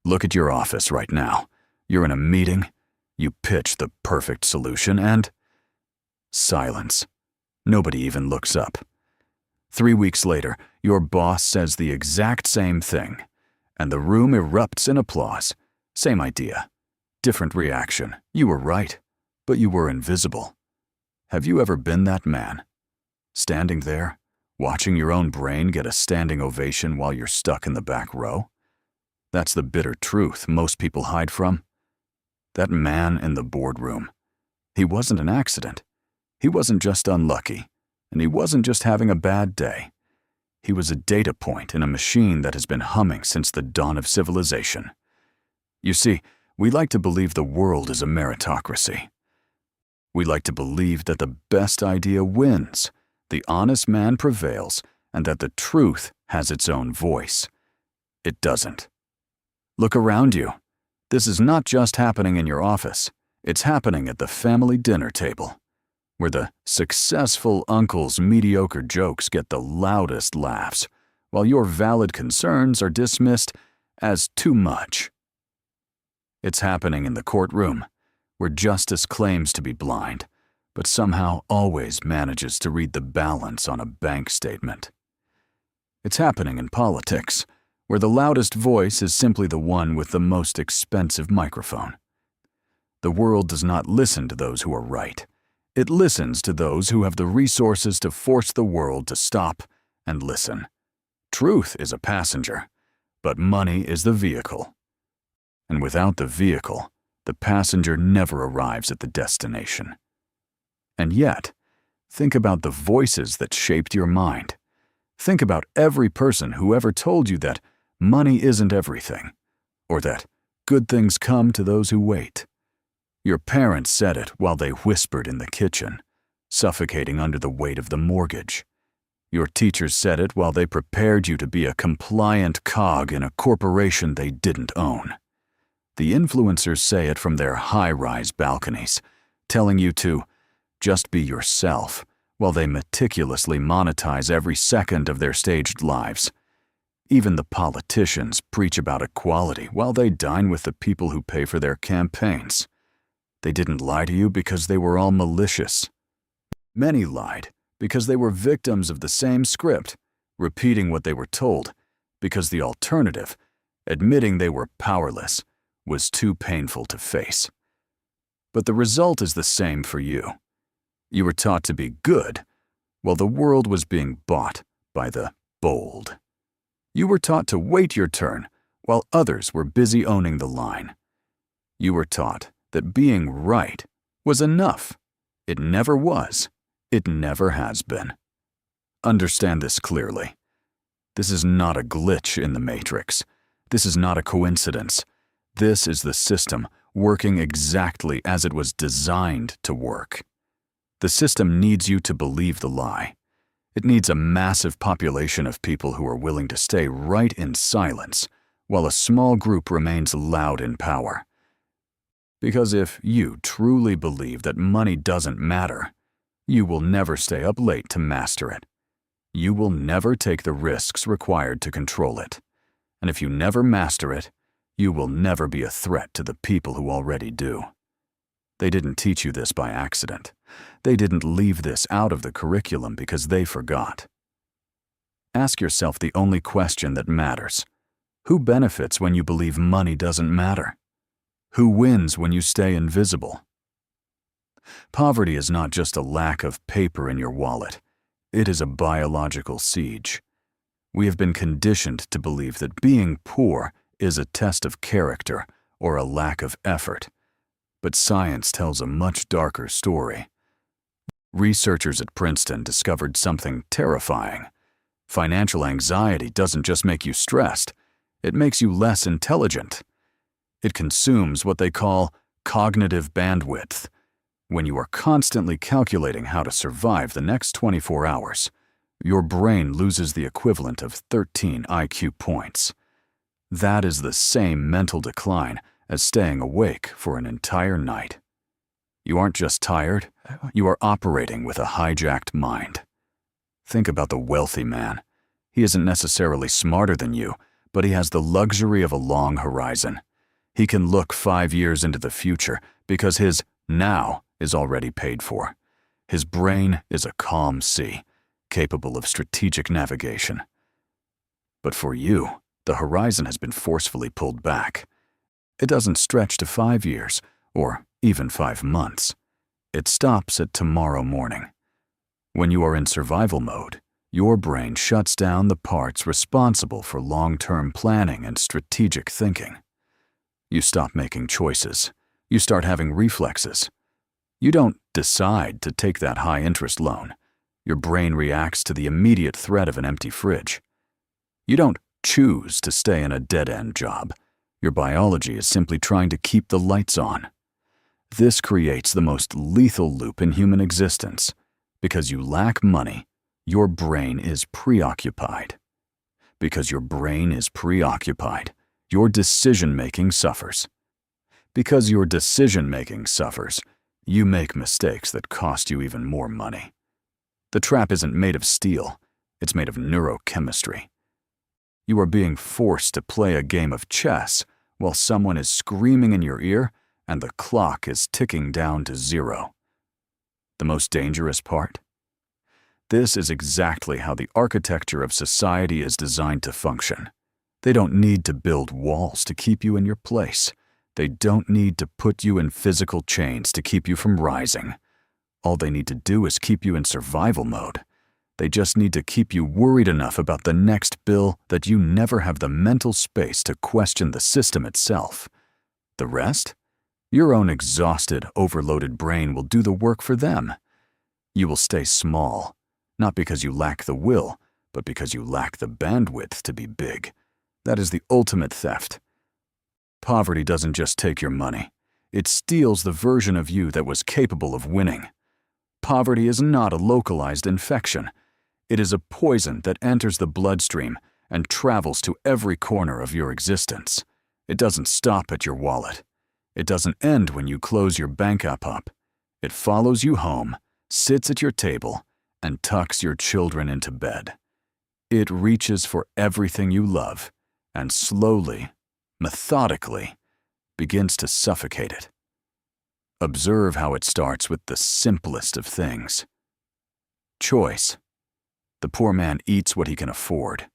Look at your office right now. You're in a meeting, you pitch the perfect solution, and silence. Nobody even looks up. 3 weeks later, your boss says the exact same thing, and the room erupts in applause. Same idea. Different reaction. You were right, but you were invisible. Have you ever been that man? Standing there, watching your own brain get a standing ovation while you're stuck in the back row? That's the bitter truth most people hide from. That man in the boardroom. He wasn't an accident. He wasn't just unlucky, and he wasn't just having a bad day. He was a data point in a machine that has been humming since the dawn of civilization. You see, we like to believe the world is a meritocracy. We like to believe that the best idea wins, the honest man prevails, and that the truth has its own voice. It doesn't. Look around you. This is not just happening in your office. It's happening at the family dinner table, where the successful uncle's mediocre jokes get the loudest laughs, while your valid concerns are dismissed as too much. It's happening in the courtroom, where justice claims to be blind, but somehow always manages to read the balance on a bank statement. It's happening in politics, where the loudest voice is simply the one with the most expensive microphone. The world does not listen to those who are right. It listens to those who have the resources to force the world to stop and listen. Truth is a passenger, but money is the vehicle. And without the vehicle, the passenger never arrives at the destination. And yet, think about the voices that shaped your mind. Think about every person who ever told you that money isn't everything, or that good things come to those who wait. Your parents said it while they whispered in the kitchen, suffocating under the weight of the mortgage. Your teachers said it while they prepared you to be a compliant cog in a corporation they didn't own. The influencers say it from their high-rise balconies, telling you to just be yourself, while they meticulously monetize every second of their staged lives. Even the politicians preach about equality while they dine with the people who pay for their campaigns. They didn't lie to you because they were all malicious. Many lied because they were victims of the same script, repeating what they were told, because the alternative, admitting they were powerless, was too painful to face. But the result is the same for you. You were taught to be good, while the world was being bought by the bold. You were taught to wait your turn, while others were busy owning the line. You were taught that being right was enough. It never was. It never has been. Understand this clearly. This is not a glitch in the matrix. This is not a coincidence. This is the system working exactly as it was designed to work. The system needs you to believe the lie. It needs a massive population of people who are willing to stay right in silence, while a small group remains loud in power. Because if you truly believe that money doesn't matter, you will never stay up late to master it. You will never take the risks required to control it. And if you never master it, you will never be a threat to the people who already do. They didn't teach you this by accident. They didn't leave this out of the curriculum because they forgot. Ask yourself the only question that matters. Who benefits when you believe money doesn't matter? Who wins when you stay invisible? Poverty is not just a lack of paper in your wallet. It is a biological siege. We have been conditioned to believe that being poor is a test of character or a lack of effort. But science tells a much darker story. Researchers at Princeton discovered something terrifying. Financial anxiety doesn't just make you stressed, it makes you less intelligent. It consumes what they call cognitive bandwidth. When you are constantly calculating how to survive the next 24 hours, your brain loses the equivalent of 13 IQ points. That is the same mental decline as staying awake for an entire night. You aren't just tired, you are operating with a hijacked mind. Think about the wealthy man. He isn't necessarily smarter than you, but he has the luxury of a long horizon. He can look 5 years into the future because his now is already paid for. His brain is a calm sea, capable of strategic navigation. But for you, the horizon has been forcefully pulled back. It doesn't stretch to 5 years, or even 5 months. It stops at tomorrow morning. When you are in survival mode, your brain shuts down the parts responsible for long-term planning and strategic thinking. You stop making choices. You start having reflexes. You don't decide to take that high-interest loan. Your brain reacts to the immediate threat of an empty fridge. You don't choose to stay in a dead-end job. Your biology is simply trying to keep the lights on. This creates the most lethal loop in human existence. Because you lack money, your brain is preoccupied. Because your brain is preoccupied, your decision-making suffers. Because your decision-making suffers, you make mistakes that cost you even more money. The trap isn't made of steel, it's made of neurochemistry. You are being forced to play a game of chess while someone is screaming in your ear and the clock is ticking down to 0. The most dangerous part? This is exactly how the architecture of society is designed to function. They don't need to build walls to keep you in your place. They don't need to put you in physical chains to keep you from rising. All they need to do is keep you in survival mode. They just need to keep you worried enough about the next bill that you never have the mental space to question the system itself. The rest? Your own exhausted, overloaded brain will do the work for them. You will stay small, not because you lack the will, but because you lack the bandwidth to be big. That is the ultimate theft. Poverty doesn't just take your money. It steals the version of you that was capable of winning. Poverty is not a localized infection. It is a poison that enters the bloodstream and travels to every corner of your existence. It doesn't stop at your wallet. It doesn't end when you close your bank app up. It follows you home, sits at your table, and tucks your children into bed. It reaches for everything you love and slowly, methodically, begins to suffocate it. Observe how it starts with the simplest of things. Choice. The poor man eats what he can afford.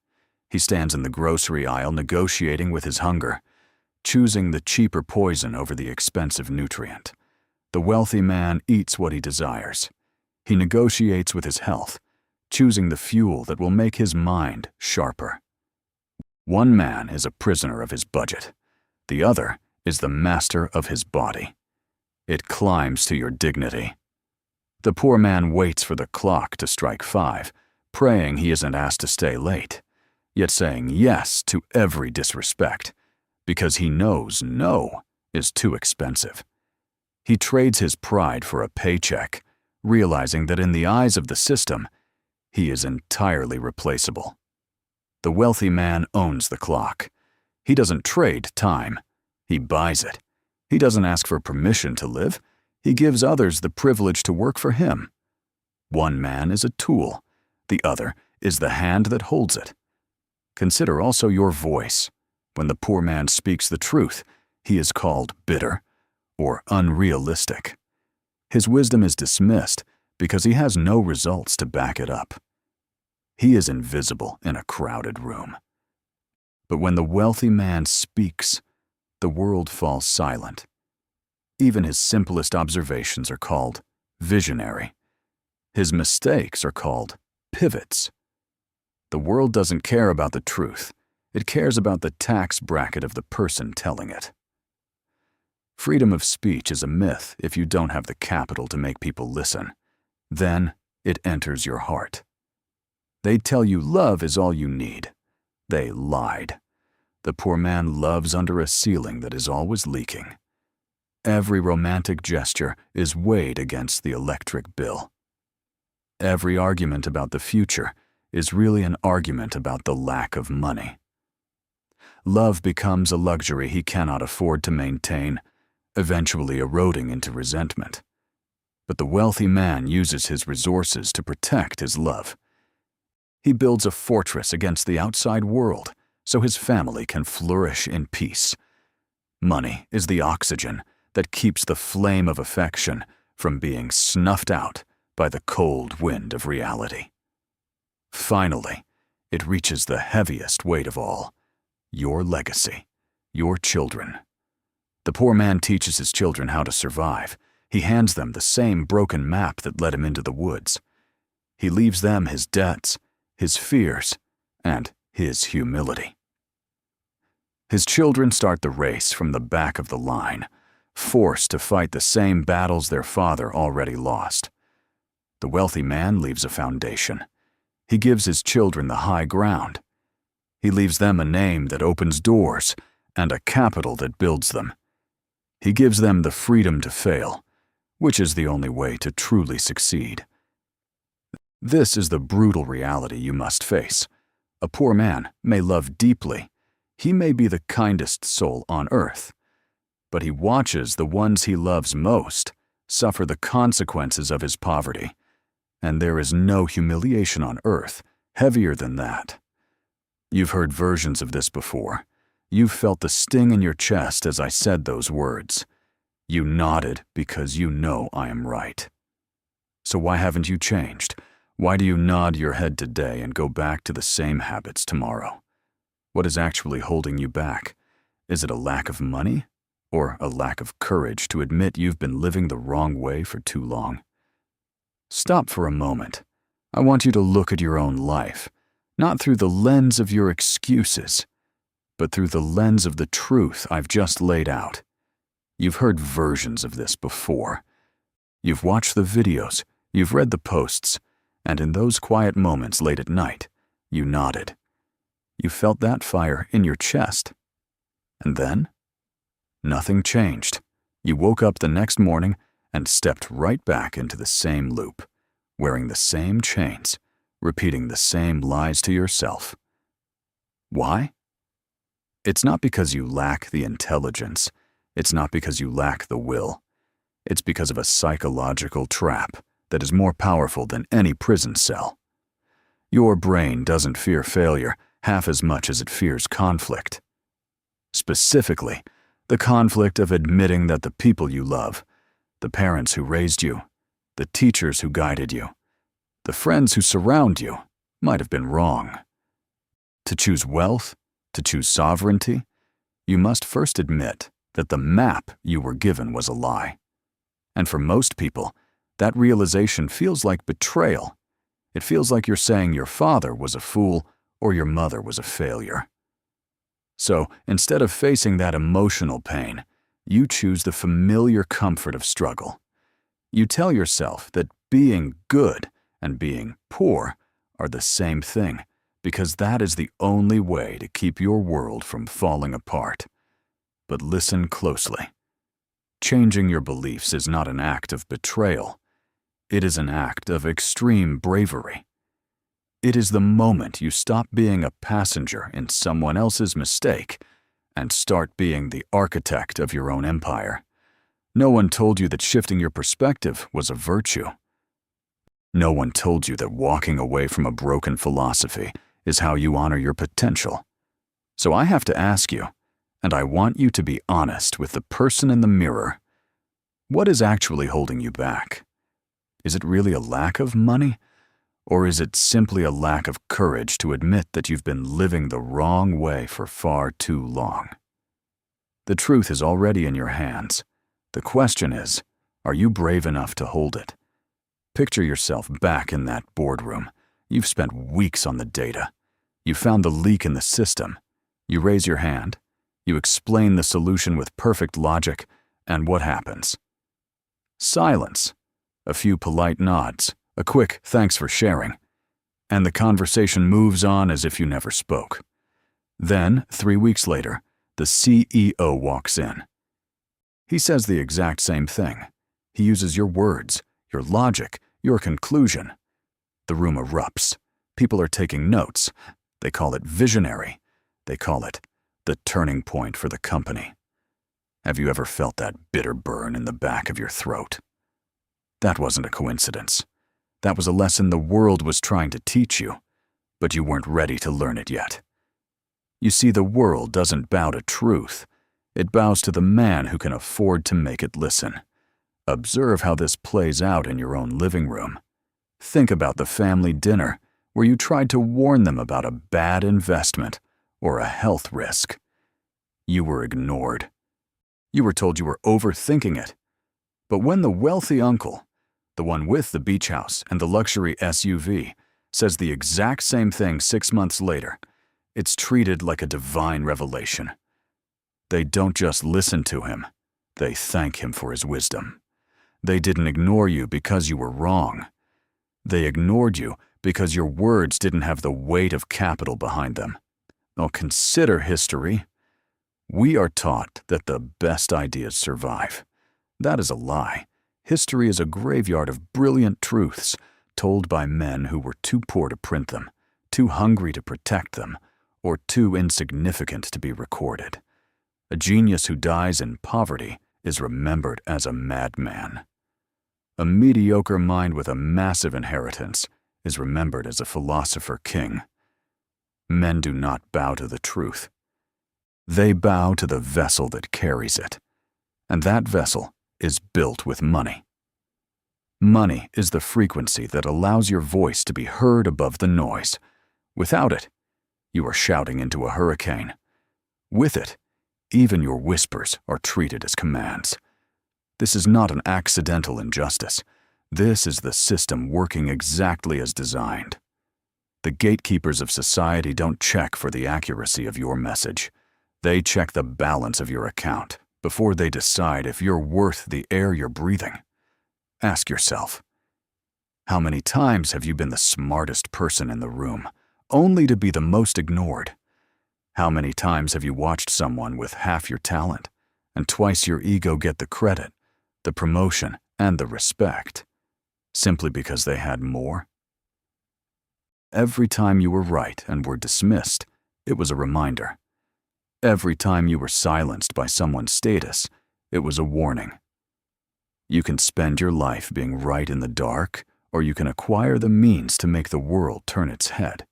He stands in the grocery aisle negotiating with his hunger, choosing the cheaper poison over the expensive nutrient. The wealthy man eats what he desires. He negotiates with his health, choosing the fuel that will make his mind sharper. One man is a prisoner of his budget. The other is the master of his body. It climbs to your dignity. The poor man waits for the clock to strike 5, praying he isn't asked to stay late, yet saying yes to every disrespect, because he knows no is too expensive. He trades his pride for a paycheck, realizing that in the eyes of the system, he is entirely replaceable. The wealthy man owns the clock. He doesn't trade time. He buys it. He doesn't ask for permission to live. He gives others the privilege to work for him. One man is a tool. The other is the hand that holds it. Consider also your voice. When the poor man speaks the truth, he is called bitter or unrealistic. His wisdom is dismissed because he has no results to back it up. He is invisible in a crowded room. But when the wealthy man speaks, the world falls silent. Even his simplest observations are called visionary. His mistakes are called pivots. The world doesn't care about the truth. It cares about the tax bracket of the person telling it. Freedom of speech is a myth if you don't have the capital to make people listen. Then it enters your heart. They tell you love is all you need. They lied. The poor man loves under a ceiling that is always leaking. Every romantic gesture is weighed against the electric bill. Every argument about the future is really an argument about the lack of money. Love becomes a luxury he cannot afford to maintain, eventually eroding into resentment. But the wealthy man uses his resources to protect his love. He builds a fortress against the outside world, so his family can flourish in peace. Money is the oxygen that keeps the flame of affection from being snuffed out by the cold wind of reality. Finally, it reaches the heaviest weight of all: your legacy, your children. The poor man teaches his children how to survive. He hands them the same broken map that led him into the woods. He leaves them his debts, his fears, and his humility. His children start the race from the back of the line, forced to fight the same battles their father already lost. The wealthy man leaves a foundation. He gives his children the high ground. He leaves them a name that opens doors and a capital that builds them. He gives them the freedom to fail, which is the only way to truly succeed. This is the brutal reality you must face. A poor man may love deeply. He may be the kindest soul on earth, but he watches the ones he loves most suffer the consequences of his poverty, and there is no humiliation on earth heavier than that. You've heard versions of this before. You've felt the sting in your chest as I said those words. You nodded because you know I am right. So why haven't you changed? Why do you nod your head today and go back to the same habits tomorrow? What is actually holding you back? Is it a lack of money, or a lack of courage to admit you've been living the wrong way for too long? Stop for a moment. I want you to look at your own life, not through the lens of your excuses, but through the lens of the truth I've just laid out. You've heard versions of this before. You've watched the videos, you've read the posts, and in those quiet moments late at night, you nodded. You felt that fire in your chest. And then, nothing changed. You woke up the next morning and stepped right back into the same loop, wearing the same chains, repeating the same lies to yourself. Why? It's not because you lack the intelligence. It's not because you lack the will. It's because of a psychological trap that is more powerful than any prison cell. Your brain doesn't fear failure half as much as it fears conflict. Specifically, the conflict of admitting that the people you love, the parents who raised you, the teachers who guided you, the friends who surround you, might have been wrong. To choose wealth, to choose sovereignty, you must first admit that the map you were given was a lie. And for most people, that realization feels like betrayal. It feels like you're saying your father was a fool or your mother was a failure. So, instead of facing that emotional pain, you choose the familiar comfort of struggle. You tell yourself that being good and being poor are the same thing, because that is the only way to keep your world from falling apart. But listen closely. Changing your beliefs is not an act of betrayal. It is an act of extreme bravery. It is the moment you stop being a passenger in someone else's mistake and start being the architect of your own empire. No one told you that shifting your perspective was a virtue. No one told you that walking away from a broken philosophy is how you honor your potential. So I have to ask you, and I want you to be honest with the person in the mirror. What is actually holding you back? Is it really a lack of money? Or is it simply a lack of courage to admit that you've been living the wrong way for far too long? The truth is already in your hands. The question is, are you brave enough to hold it? Picture yourself back in that boardroom. You've spent weeks on the data. You found the leak in the system. You raise your hand. You explain the solution with perfect logic, and what happens? Silence. A few polite nods. A quick thanks for sharing. And the conversation moves on as if you never spoke. Then, 3 weeks later, the CEO walks in. He says the exact same thing. He uses your words, your logic, your conclusion. The room erupts. People are taking notes. They call it visionary. They call it the turning point for the company. Have you ever felt that bitter burn in the back of your throat? That wasn't a coincidence. That was a lesson the world was trying to teach you, but you weren't ready to learn it yet. You see, the world doesn't bow to truth. It bows to the man who can afford to make it listen. Observe how this plays out in your own living room. Think about the family dinner where you tried to warn them about a bad investment or a health risk. You were ignored. You were told you were overthinking it. But when the wealthy uncle, the one with the beach house and the luxury SUV, says the exact same thing 6 months later, it's treated like a divine revelation. They don't just listen to him, they thank him for his wisdom. They didn't ignore you because you were wrong. They ignored you because your words didn't have the weight of capital behind them. Now consider history. We are taught that the best ideas survive. That is a lie. History is a graveyard of brilliant truths told by men who were too poor to print them, too hungry to protect them, or too insignificant to be recorded. A genius who dies in poverty is remembered as a madman. A mediocre mind with a massive inheritance is remembered as a philosopher king. Men do not bow to the truth. They bow to the vessel that carries it, and that vessel is built with money. Money is the frequency that allows your voice to be heard above the noise. Without it, you are shouting into a hurricane. With it, even your whispers are treated as commands. This is not an accidental injustice. This is the system working exactly as designed. The gatekeepers of society don't check for the accuracy of your message. They check the balance of your account before they decide if you're worth the air you're breathing. Ask yourself, how many times have you been the smartest person in the room, only to be the most ignored? How many times have you watched someone with half your talent and twice your ego get the credit, the promotion, and the respect, simply because they had more? Every time you were right and were dismissed, it was a reminder. Every time you were silenced by someone's status, it was a warning. You can spend your life being right in the dark, or you can acquire the means to make the world turn its head.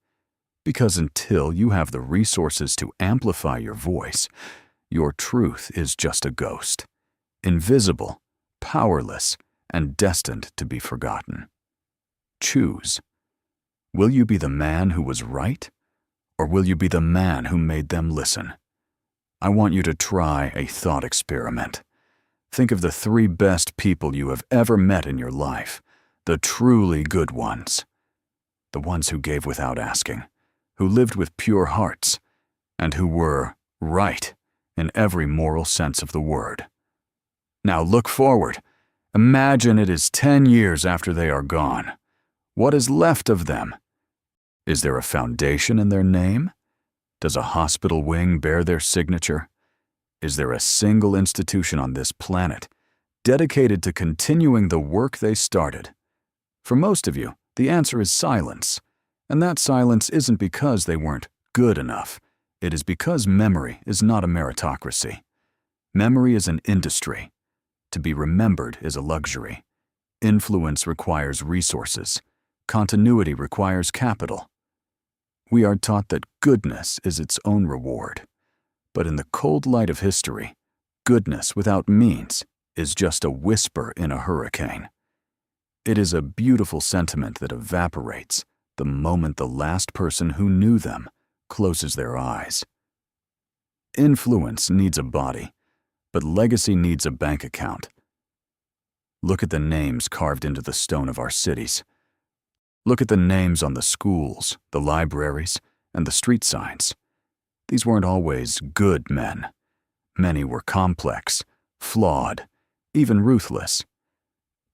Because until you have the resources to amplify your voice, your truth is just a ghost, invisible, powerless, and destined to be forgotten. Choose. Will you be the man who was right, or will you be the man who made them listen? I want you to try a thought experiment. Think of the 3 best people you have ever met in your life, the truly good ones. The ones who gave without asking, who lived with pure hearts, and who were right in every moral sense of the word. Now look forward. Imagine it is 10 years after they are gone. What is left of them? Is there a foundation in their name? Does a hospital wing bear their signature? Is there a single institution on this planet dedicated to continuing the work they started? For most of you, the answer is silence. And that silence isn't because they weren't good enough. It is because memory is not a meritocracy. Memory is an industry. To be remembered is a luxury. Influence requires resources. Continuity requires capital. We are taught that goodness is its own reward. But in the cold light of history, goodness without means is just a whisper in a hurricane. It is a beautiful sentiment that evaporates the moment the last person who knew them closes their eyes. Influence needs a body, but legacy needs a bank account. Look at the names carved into the stone of our cities. Look at the names on the schools, the libraries, and the street signs. These weren't always good men. Many were complex, flawed, even ruthless.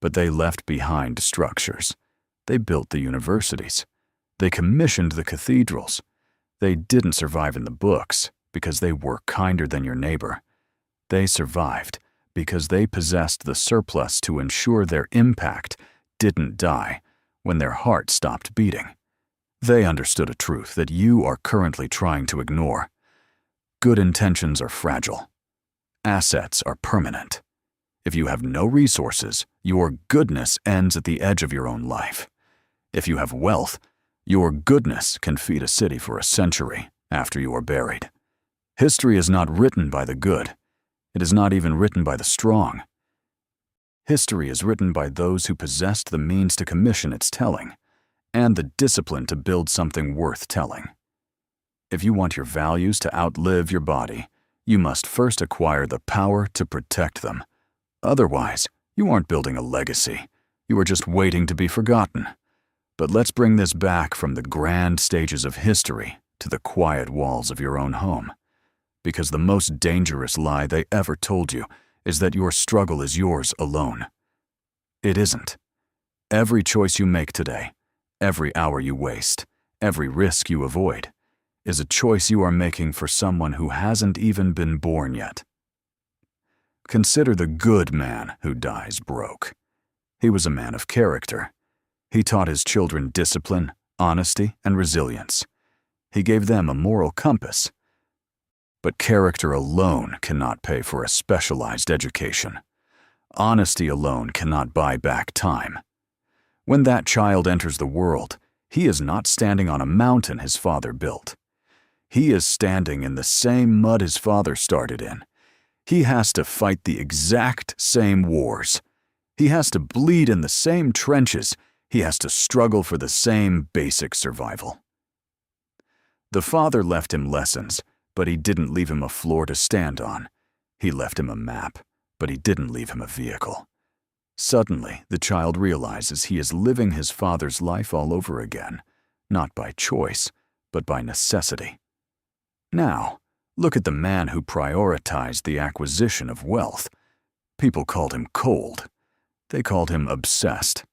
But they left behind structures. They built the universities. They commissioned the cathedrals. They didn't survive in the books because they were kinder than your neighbor. They survived because they possessed the surplus to ensure their impact didn't die when their heart stopped beating. They understood a truth that you are currently trying to ignore. Good intentions are fragile. Assets are permanent. If you have no resources, your goodness ends at the edge of your own life. If you have wealth, your goodness can feed a city for a century after you are buried. History is not written by the good. It is not even written by the strong. History is written by those who possessed the means to commission its telling, and the discipline to build something worth telling. If you want your values to outlive your body, you must first acquire the power to protect them. Otherwise, you aren't building a legacy. You are just waiting to be forgotten. But let's bring this back from the grand stages of history to the quiet walls of your own home. Because the most dangerous lie they ever told you is that your struggle is yours alone. It isn't. Every choice you make today, every hour you waste, every risk you avoid, is a choice you are making for someone who hasn't even been born yet. Consider the good man who dies broke. He was a man of character. He taught his children discipline, honesty, and resilience. He gave them a moral compass. But character alone cannot pay for a specialized education. Honesty alone cannot buy back time. When that child enters the world, he is not standing on a mountain his father built. He is standing in the same mud his father started in. He has to fight the exact same wars. He has to bleed in the same trenches. He has to struggle for the same basic survival. The father left him lessons, but he didn't leave him a floor to stand on. He left him a map, but he didn't leave him a vehicle. Suddenly, the child realizes he is living his father's life all over again, not by choice, but by necessity. Now, look at the man who prioritized the acquisition of wealth. People called him cold. They called him obsessed.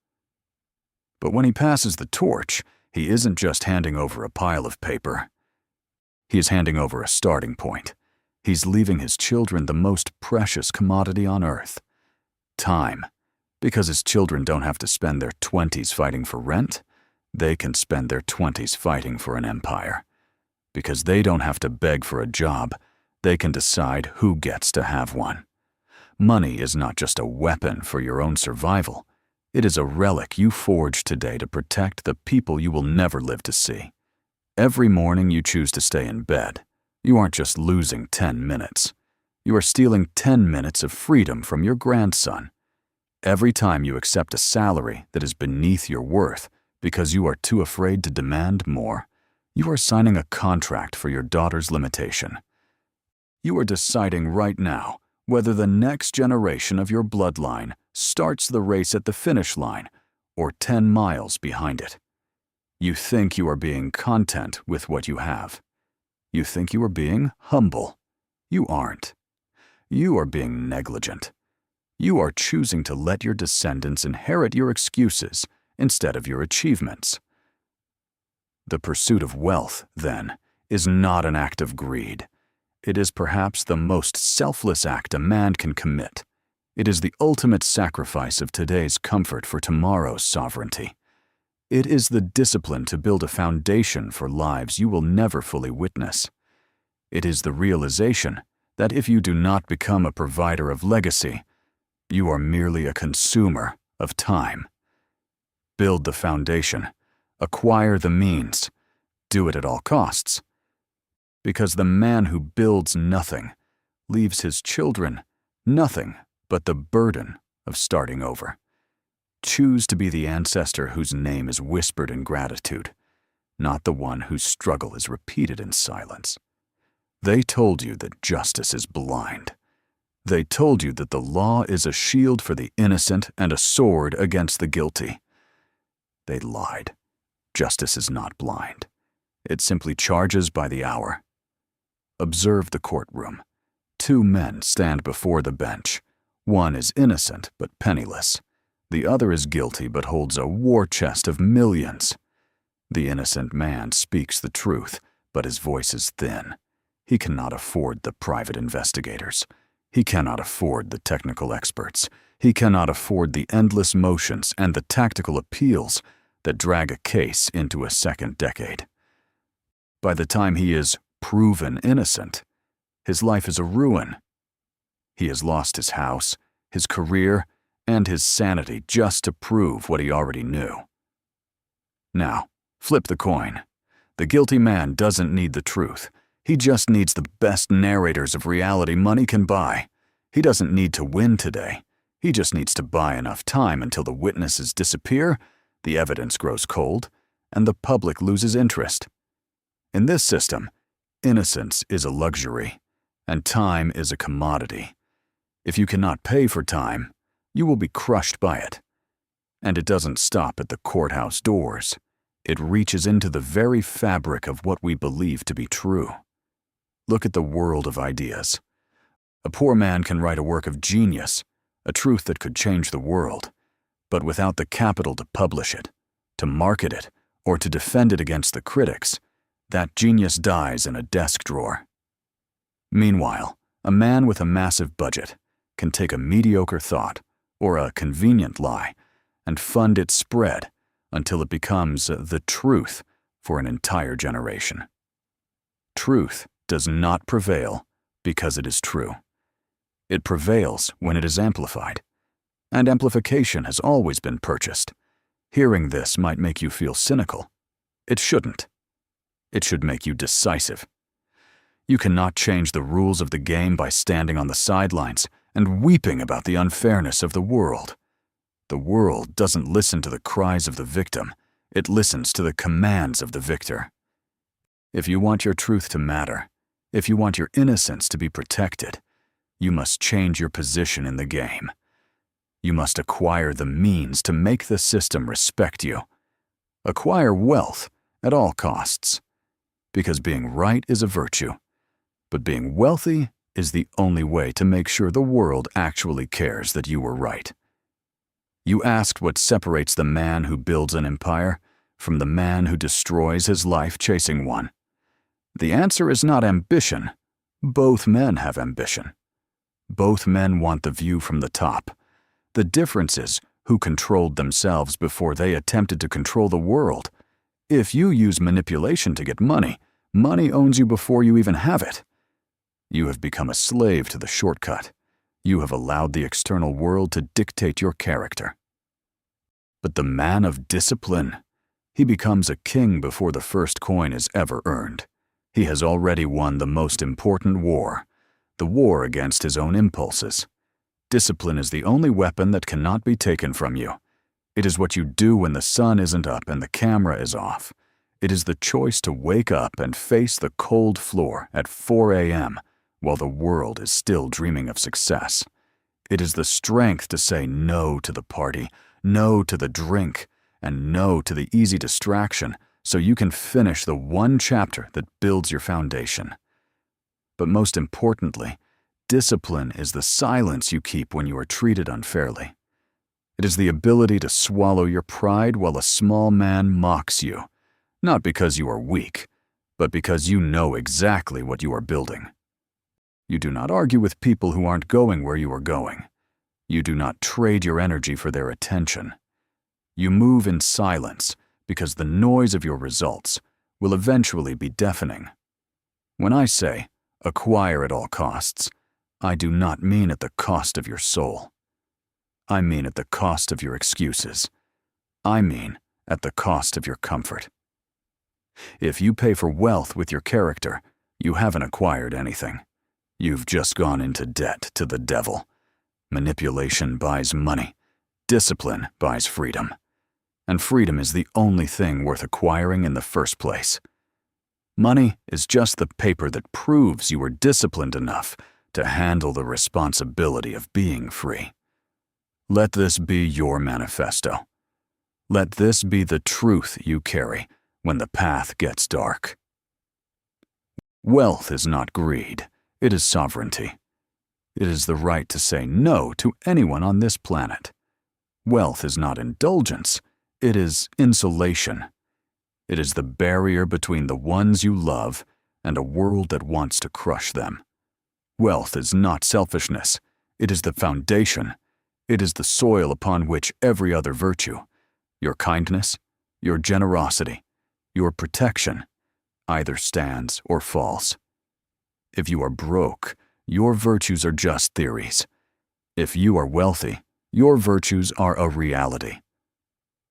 But when he passes the torch, he isn't just handing over a pile of paper. He is handing over a starting point. He's leaving his children the most precious commodity on earth: time. Because his children don't have to spend their 20s fighting for rent, they can spend their 20s fighting for an empire. Because they don't have to beg for a job, they can decide who gets to have one. Money is not just a weapon for your own survival. It is a relic you forge today to protect the people you will never live to see. Every morning you choose to stay in bed. You aren't just losing 10 minutes. You are stealing 10 minutes of freedom from your grandson. Every time you accept a salary that is beneath your worth because you are too afraid to demand more, you are signing a contract for your daughter's limitation. You are deciding right now whether the next generation of your bloodline starts the race at the finish line or 10 miles behind it. You think you are being content with what you have. You think you are being humble. You aren't. You are being negligent. You are choosing to let your descendants inherit your excuses instead of your achievements. The pursuit of wealth, then, is not an act of greed. It is perhaps the most selfless act a man can commit. It is the ultimate sacrifice of today's comfort for tomorrow's sovereignty. It is the discipline to build a foundation for lives you will never fully witness. It is the realization that if you do not become a provider of legacy, you are merely a consumer of time. Build the foundation. Acquire the means. Do it at all costs. Because the man who builds nothing leaves his children nothing but the burden of starting over. Choose to be the ancestor whose name is whispered in gratitude, not the one whose struggle is repeated in silence. They told you that justice is blind. They told you that the law is a shield for the innocent and a sword against the guilty. They lied. Justice is not blind. It simply charges by the hour. Observe the courtroom. 2 men stand before the bench. One is innocent but penniless. The other is guilty but holds a war chest of millions. The innocent man speaks the truth, but his voice is thin. He cannot afford the private investigators. He cannot afford the technical experts. He cannot afford the endless motions and the tactical appeals that drag a case into a second decade. By the time he is proven innocent, his life is a ruin. He has lost his house, his career, and his sanity just to prove what he already knew. Now, flip the coin. The guilty man doesn't need the truth. He just needs the best narrators of reality money can buy. He doesn't need to win today. He just needs to buy enough time until the witnesses disappear, the evidence grows cold, and the public loses interest. In this system, innocence is a luxury, and time is a commodity. If you cannot pay for time, you will be crushed by it. And it doesn't stop at the courthouse doors. It reaches into the very fabric of what we believe to be true. Look at the world of ideas. A poor man can write a work of genius, a truth that could change the world, but without the capital to publish it, to market it, or to defend it against the critics, that genius dies in a desk drawer. Meanwhile, a man with a massive budget can take a mediocre thought or a convenient lie and fund its spread until it becomes the truth for an entire generation. Truth does not prevail because it is true. It prevails when it is amplified, and amplification has always been purchased. Hearing this might make you feel cynical. It shouldn't. It should make you decisive. You cannot change the rules of the game by standing on the sidelines and weeping about the unfairness of the world. The world doesn't listen to the cries of the victim. It listens to the commands of the victor. If you want your truth to matter, if you want your innocence to be protected, you must change your position in the game. You must acquire the means to make the system respect you. Acquire wealth at all costs, because being right is a virtue, but being wealthy is the only way to make sure the world actually cares that you were right. You asked what separates the man who builds an empire from the man who destroys his life chasing one. The answer is not ambition. Both men have ambition. Both men want the view from the top. The difference is who controlled themselves before they attempted to control the world. If you use manipulation to get money, money owns you before you even have it. You have become a slave to the shortcut. You have allowed the external world to dictate your character. But the man of discipline, he becomes a king before the first coin is ever earned. He has already won the most important war, the war against his own impulses. Discipline is the only weapon that cannot be taken from you. It is what you do when the sun isn't up and the camera is off. It is the choice to wake up and face the cold floor at 4 a.m. while the world is still dreaming of success. It is the strength to say no to the party, no to the drink, and no to the easy distraction so you can finish the one chapter that builds your foundation. But most importantly, discipline is the silence you keep when you are treated unfairly. It is the ability to swallow your pride while a small man mocks you, not because you are weak, but because you know exactly what you are building. You do not argue with people who aren't going where you are going. You do not trade your energy for their attention. You move in silence because the noise of your results will eventually be deafening. When I say, acquire at all costs, I do not mean at the cost of your soul. I mean at the cost of your excuses. I mean at the cost of your comfort. If you pay for wealth with your character, you haven't acquired anything. You've just gone into debt to the devil. Manipulation buys money. Discipline buys freedom. And freedom is the only thing worth acquiring in the first place. Money is just the paper that proves you were disciplined enough to handle the responsibility of being free. Let this be your manifesto. Let this be the truth you carry when the path gets dark. Wealth is not greed. It is sovereignty. It is the right to say no to anyone on this planet. Wealth is not indulgence. It is insulation. It is the barrier between the ones you love and a world that wants to crush them. Wealth is not selfishness. It is the foundation. It is the soil upon which every other virtue, your kindness, your generosity, your protection, either stands or falls. If you are broke, your virtues are just theories. If you are wealthy, your virtues are a reality.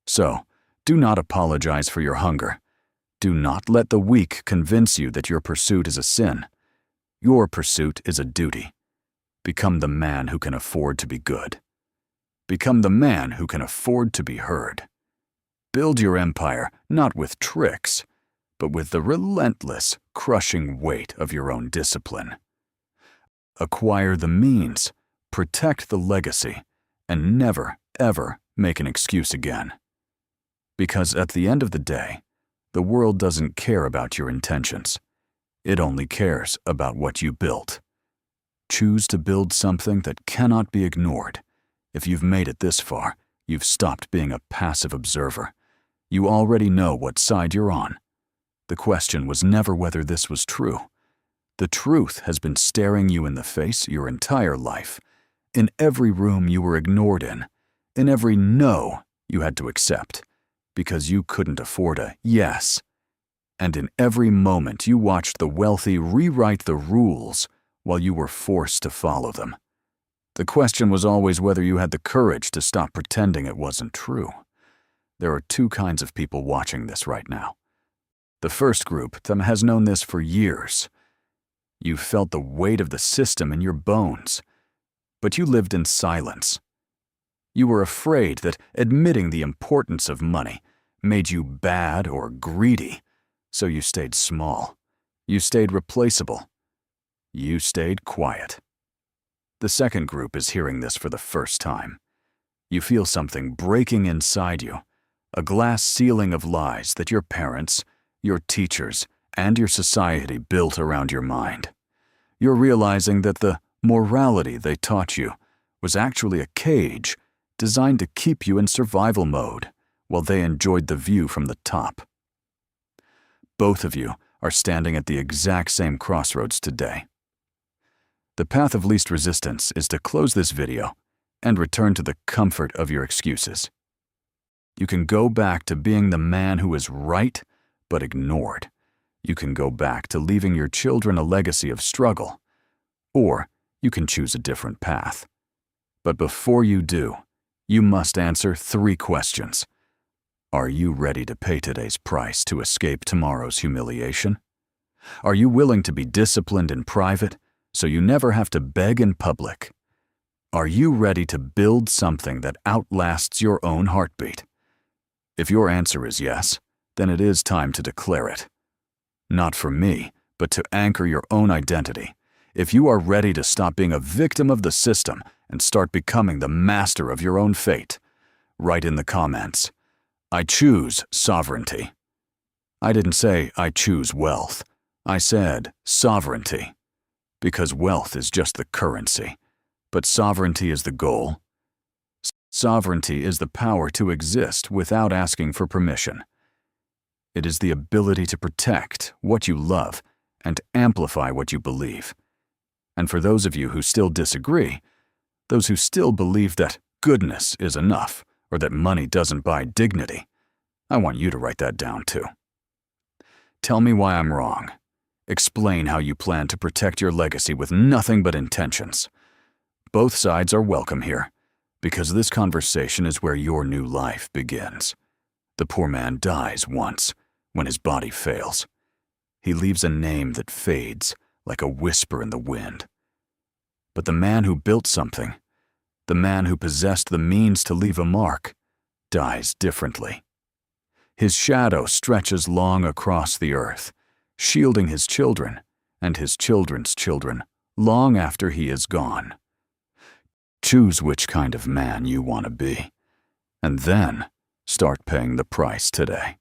So, do not apologize for your hunger. Do not let the weak convince you that your pursuit is a sin. Your pursuit is a duty. Become the man who can afford to be good. Become the man who can afford to be heard. Build your empire not with tricks, but with the relentless, crushing weight of your own discipline. Acquire the means, protect the legacy, and never, ever make an excuse again. Because at the end of the day, the world doesn't care about your intentions. It only cares about what you built. Choose to build something that cannot be ignored. If you've made it this far, you've stopped being a passive observer. You already know what side you're on. The question was never whether this was true. The truth has been staring you in the face your entire life. In every room you were ignored in every no you had to accept, because you couldn't afford a yes. And in every moment you watched the wealthy rewrite the rules while you were forced to follow them. The question was always whether you had the courage to stop pretending it wasn't true. There are two kinds of people watching this right now. The first group has known this for years. You felt the weight of the system in your bones, but you lived in silence. You were afraid that admitting the importance of money made you bad or greedy, so you stayed small. You stayed replaceable. You stayed quiet. The second group is hearing this for the first time. You feel something breaking inside you, a glass ceiling of lies that your parents, your teachers, and your society built around your mind. You're realizing that the morality they taught you was actually a cage designed to keep you in survival mode while they enjoyed the view from the top. Both of you are standing at the exact same crossroads today. The path of least resistance is to close this video and return to the comfort of your excuses. You can go back to being the man who is right but ignored. You can go back to leaving your children a legacy of struggle. Or you can choose a different path. But before you do, you must answer 3 questions. Are you ready to pay today's price to escape tomorrow's humiliation? Are you willing to be disciplined in private so you never have to beg in public? Are you ready to build something that outlasts your own heartbeat? If your answer is yes, then it is time to declare it. Not for me, but to anchor your own identity. If you are ready to stop being a victim of the system and start becoming the master of your own fate, write in the comments, "I choose sovereignty." I didn't say I choose wealth. I said sovereignty. Because wealth is just the currency, but sovereignty is the goal. Sovereignty is the power to exist without asking for permission. It is the ability to protect what you love and amplify what you believe. And for those of you who still disagree, those who still believe that goodness is enough or that money doesn't buy dignity, I want you to write that down too. Tell me why I'm wrong. Explain how you plan to protect your legacy with nothing but intentions. Both sides are welcome here, because this conversation is where your new life begins. The poor man dies once, when his body fails. He leaves a name that fades like a whisper in the wind. But the man who built something, the man who possessed the means to leave a mark, dies differently. His shadow stretches long across the earth, shielding his children and his children's children long after he is gone. Choose which kind of man you want to be, and then start paying the price today.